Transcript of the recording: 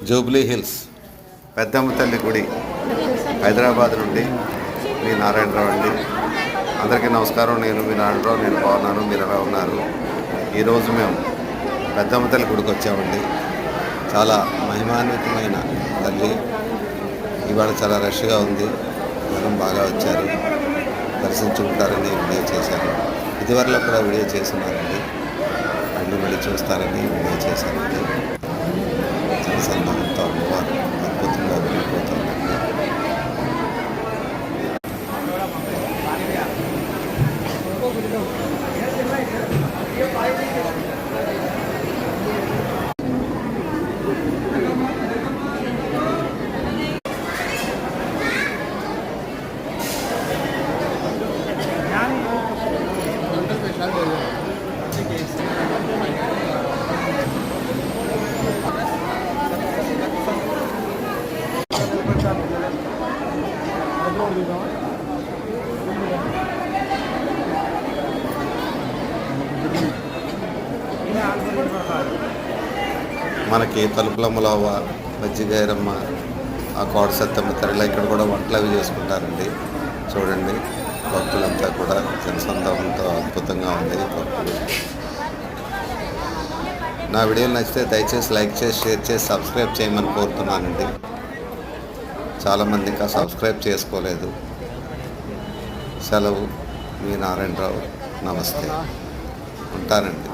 Jubilee hills పెద్దమ్మ తల్లి గుడి హైదరాబాద్ నుండి మీ నారాయణరావు అండి. అందరికీ నమస్కారం. నేను మీ నారాయణరావు. నేను బాగున్నాను, మీరు ఎలా ఉన్నారు? ఈరోజు మేము పెద్దమ్మ తల్లి గుడికి వచ్చామండి. చాలా మహిమాన్వితమైన తల్లి. ఇవాళ చాలా రష్గా ఉంది, జనం బాగా వచ్చారు, దర్శించుకుంటారని వీడియో చేశాను. ఇదివరలో కూడా వీడియో చేస్తున్నారండి, మళ్ళీ చూస్తారని వీడియో చేశానండి. జనసందోహంతో అమ్మవారు అద్భుతంగా వెళ్ళిపోతుందండి. మనకి తలుపులమ్మలవ్వ, బజ్జిగాయరమ్మ, ఆ కోట సత్తమ్మ తల్లి ఇక్కడ కూడా వంటలు అవి చేసుకుంటారండి. చూడండి, భక్తులంతా కూడా జనసందోహంతో అద్భుతంగా ఉంది భక్తులు. నా వీడియోలు నచ్చితే దయచేసి లైక్ చేసి, షేర్ చేసి, సబ్స్క్రైబ్ చేయమని కోరుతున్నానండి. చాలామంది ఇంకా సబ్స్క్రైబ్ చేసుకోలేదు. సెలవు, మీ నారాయణరావు. నమస్తే, ఉంటానండి.